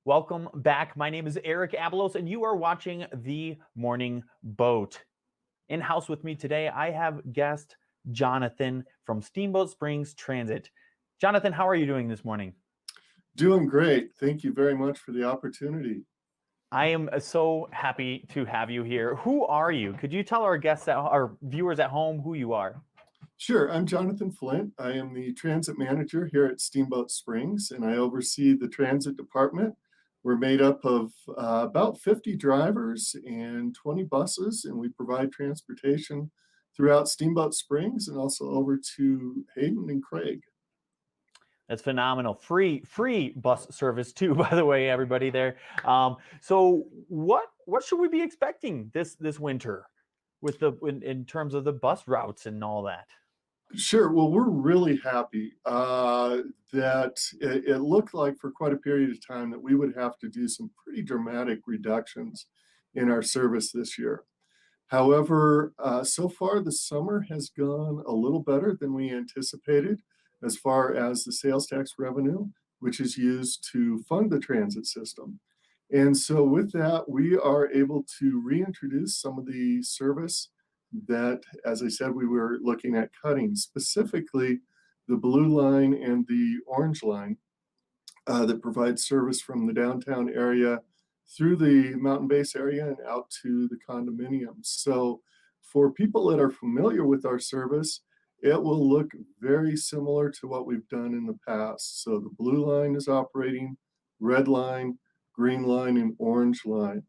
Welcome back. My name is Eric Abelos, and you are watching The Morning Boat. In house with me today, I have guest Jonathan from Steamboat Springs Transit. Jonathan, how are you doing this morning? Doing great. Thank you very much for the opportunity. I am so happy to have you here. Who are you? Could you tell our guests, our viewers at home, who you are? Sure, I'm Jonathan Flint. I am the transit manager here at Steamboat Springs, and I oversee the transit department. We're made up of about 50 drivers and 20 buses, and we provide transportation throughout Steamboat Springs and also over to Hayden and Craig. That's phenomenal. Free bus service too, by the way, everybody there. So what should we be expecting this winter with in terms of the bus routes and all that? Sure. Well, we're really happy that it looked like for quite a period of time that we would have to do some pretty dramatic reductions in our service this year. However, so far the summer has gone a little better than we anticipated as far as the sales tax revenue, which is used to fund the transit system. And so with that, we are able to reintroduce some of the service that, as I said, we were looking at cutting, specifically the blue line and the orange line that provide service from the downtown area through the mountain base area and out to the condominiums. So for people that are familiar with our service, it will look very similar to what we've done in the past. So the blue line is operating, red line, green line, and orange line.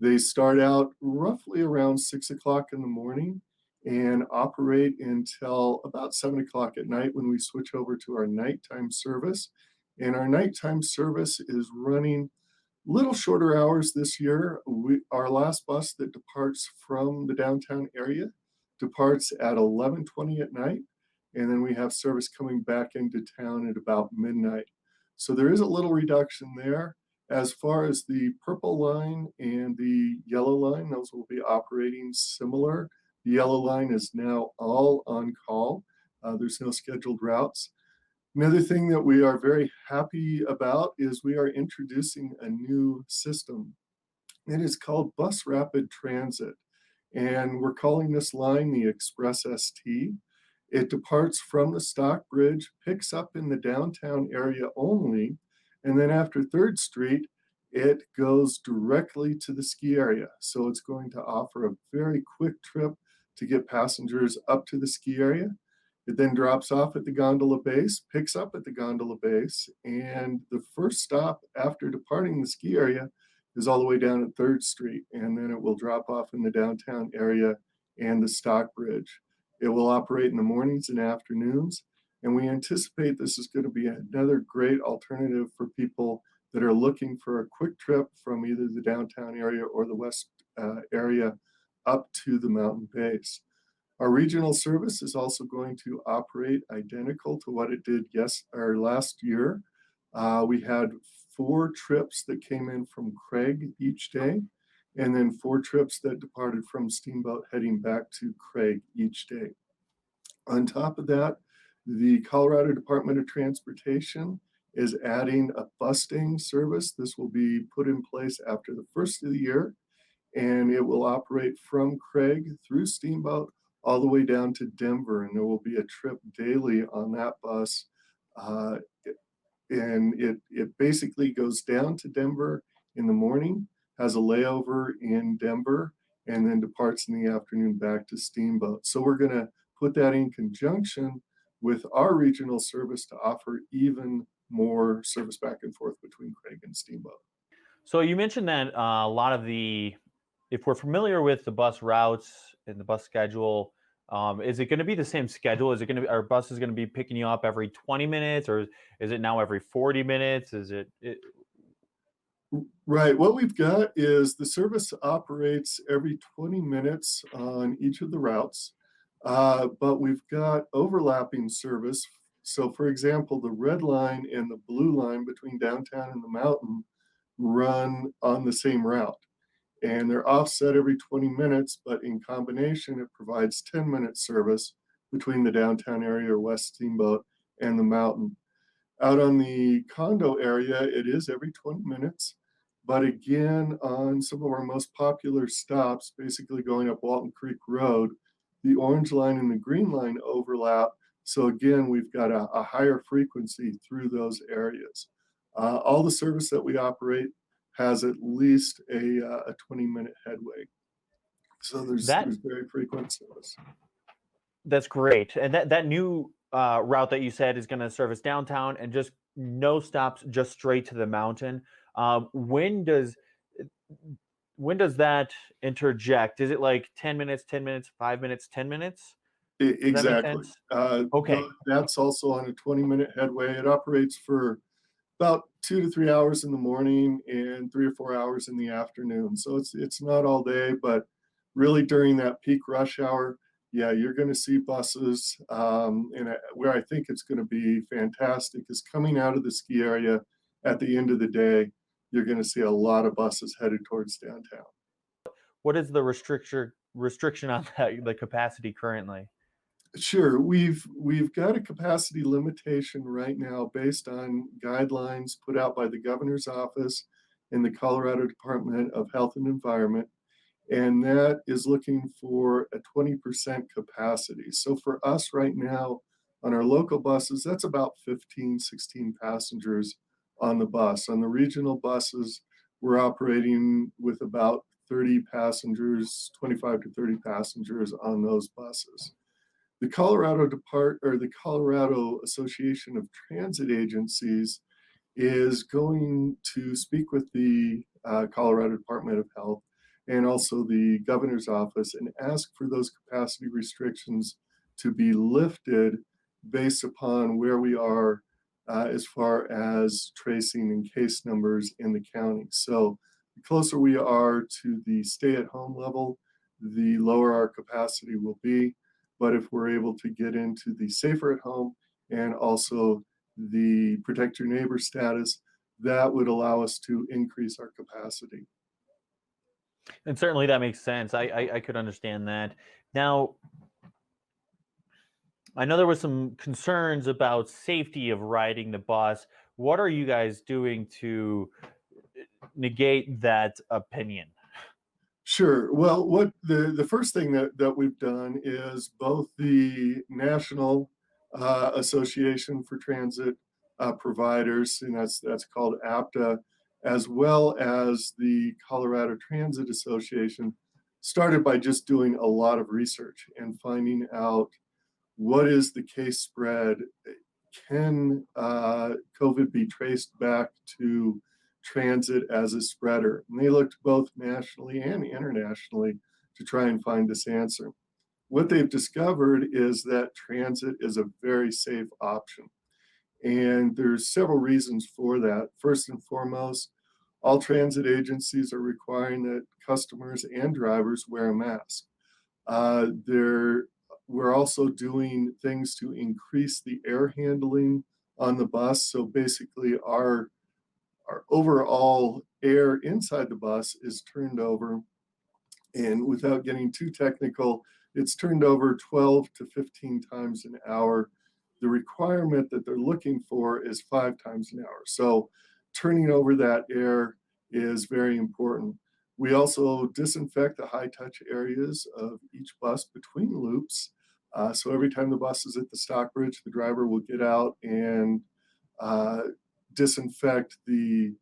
They start out roughly around 6 o'clock in the morning and operate until about 7 o'clock at night when we switch over to our nighttime service. And our nighttime service is running little shorter hours this year. Our last bus that departs from the downtown area departs at 11:20 at night, and then we have service coming back into town at about midnight. So there is a little reduction there. As far as the purple line and the yellow line, those will be operating similar. The yellow line is now all on call. There's no scheduled routes. Another thing that we are very happy about is we are introducing a new system. It is called Bus Rapid Transit, and we're calling this line the Express ST. It departs from the Stock Bridge, picks up in the downtown area only, and then after 3rd Street, it goes directly to the ski area. So it's going to offer a very quick trip to get passengers up to the ski area. It then drops off at the gondola base, picks up at the gondola base, and the first stop after departing the ski area is all the way down at 3rd Street, and then it will drop off in the downtown area and the Stock Bridge. It will operate in the mornings and afternoons, and we anticipate this is going to be another great alternative for people that are looking for a quick trip from either the downtown area or the west area up to the mountain base. Our regional service is also going to operate identical to what it did last year. We had 4 trips that came in from Craig each day, and then 4 trips that departed from Steamboat heading back to Craig each day. On top of that, the Colorado Department of Transportation is adding a busting service. This will be put in place after the first of the year, and it will operate from Craig through Steamboat all the way down to Denver, and there will be a trip daily on that bus. And it basically goes down to Denver in the morning, has a layover in Denver, and then departs in the afternoon back to Steamboat. So we're going to put that in conjunction with our regional service to offer even more service back and forth between Craig and Steamboat. So you mentioned that a lot of if we're familiar with the bus routes and the bus schedule, is it going to be the same schedule? Is it going to be, our bus is going to be picking you up every 20 minutes, or is it now every 40 minutes? Right. What we've got is the service operates every 20 minutes on each of the routes, but we've got overlapping service. So, for example, the red line and the blue line between downtown and the mountain run on the same route. And they're offset every 20 minutes, but in combination, it provides 10-minute service between the downtown area or West Steamboat and the mountain. Out on the condo area, it is every 20 minutes. But again, on some of our most popular stops, basically going up Walton Creek Road, the orange line and the green line overlap. So again, we've got a higher frequency through those areas. All the service that we operate has at least a 20-minute headway. So That there's very frequent service. that's great. And that new route that you said is going to service downtown and just no stops, just straight to the mountain. Um, when does when does that interject? Is it like 10 minutes, 10 minutes, 5 minutes, 10 minutes? Does that make Exactly. sense? Okay. That's also on a 20-minute headway. It operates for about 2 to 3 hours in the morning and 3 or 4 hours in the afternoon. So it's not all day, but really during that peak rush hour, yeah, you're going to see buses. Where I think it's going to be fantastic is coming out of the ski area at the end of the day. You're going to see a lot of buses headed towards downtown. What is the restriction on the capacity currently? Sure. We've got a capacity limitation right now based on guidelines put out by the governor's office and the Colorado Department of Health and Environment, and that is looking for a 20% capacity. So for us right now on our local buses, that's about 15, 16 passengers on the bus. On the regional buses, we're operating with about 30 passengers, 25 to 30 passengers on those buses. The Colorado Association of Transit Agencies is going to speak with the Colorado Department of Health and also the governor's office and ask for those capacity restrictions to be lifted based upon where we are as far as tracing and case numbers in the county. So the closer we are to the stay-at-home level, the lower our capacity will be. But if we're able to get into the safer at home and also the protect your neighbor status, that would allow us to increase our capacity. And certainly that makes sense. I could understand that. Now, I know there was some concerns about safety of riding the bus. What are you guys doing to negate that opinion? Sure. Well, what the first thing that we've done is both the National Association for Transit Providers, and that's called APTA, as well as the Colorado Transit Association, started by just doing a lot of research and finding out what is the case spread. Can COVID be traced back to transit as a spreader? And they looked both nationally and internationally to try and find this answer. What they've discovered is that transit is a very safe option. And there's several reasons for that. First and foremost, all transit agencies are requiring that customers and drivers wear a mask. We're also doing things to increase the air handling on the bus. So basically, our overall air inside the bus is turned over, and without getting too technical, it's turned over 12 to 15 times an hour. The requirement that they're looking for is 5 times an hour. So turning over that air is very important. We also disinfect the high touch areas of each bus between loops. So every time the bus is at the stock bridge, the driver will get out and uh, disinfect the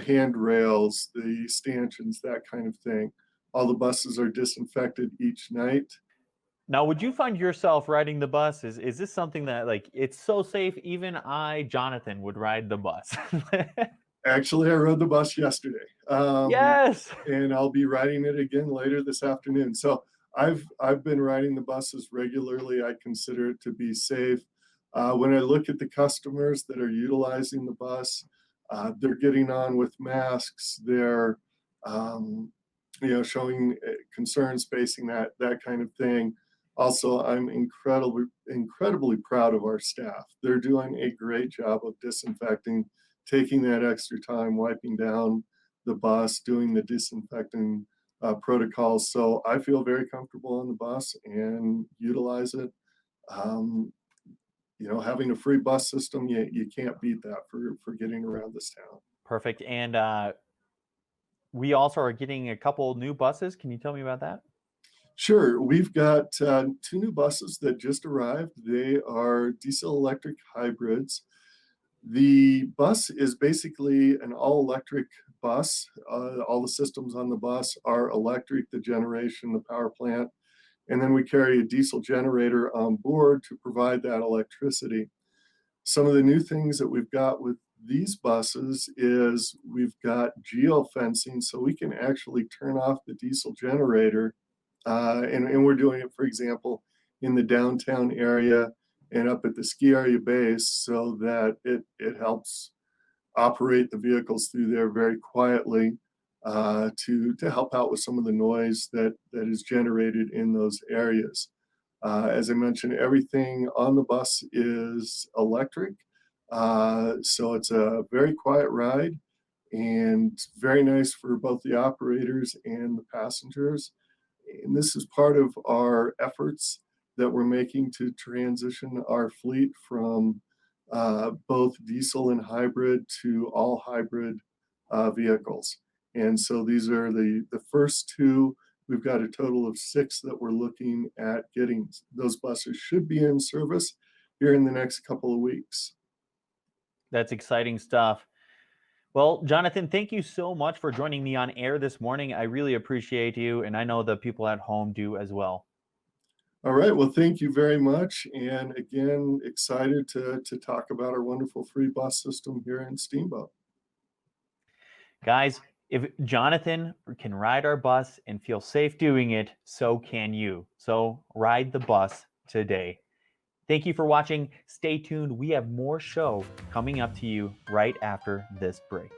handrails, the stanchions, that kind of thing. All the buses are disinfected each night. Now, would you find yourself riding the bus? Is this something that like it's so safe? Even I, Jonathan, would ride the bus. Actually, I rode the bus yesterday, Yes. and I'll be riding it again later this afternoon. So I've been riding the buses regularly. I consider it to be safe. When I look at the customers that are utilizing the bus, they're getting on with masks. They're showing concern spacing, that kind of thing. Also, I'm incredibly proud of our staff. They're doing a great job of disinfecting, taking that extra time, wiping down the bus, doing the disinfecting protocols. So I feel very comfortable on the bus and utilize it. Um, Having a free bus system, you can't beat that for getting around this town. Perfect. And we also are getting a couple new buses. Can you tell me about that? Sure, we've got two new buses that just arrived. They are diesel electric hybrids. The bus is basically an all-electric bus. All the systems on the bus are electric, the generation, the power plant, and then we carry a diesel generator on board to provide that electricity. Some of the new things that we've got with these buses is we've got geofencing, so we can actually turn off the diesel generator. And we're doing it, for example, in the downtown area and up at the ski area base so that it helps operate the vehicles through there very quietly to help out with some of the noise that is generated in those areas. As I mentioned, everything on the bus is electric, so it's a very quiet ride and very nice for both the operators and the passengers. And this is part of our efforts that we're making to transition our fleet from both diesel and hybrid to all hybrid vehicles. And so these are the first two. We've got a total of 6 that we're looking at getting. Those buses should be in service here in the next couple of weeks. That's exciting stuff. Well, Jonathan, thank you so much for joining me on air this morning. I really appreciate you, and I know the people at home do as well. All right. Well, thank you very much. And again, excited to talk about our wonderful free bus system here in Steamboat. Guys, if Jonathan can ride our bus and feel safe doing it, so can you. So ride the bus today. Thank you for watching. Stay tuned. We have more show coming up to you right after this break.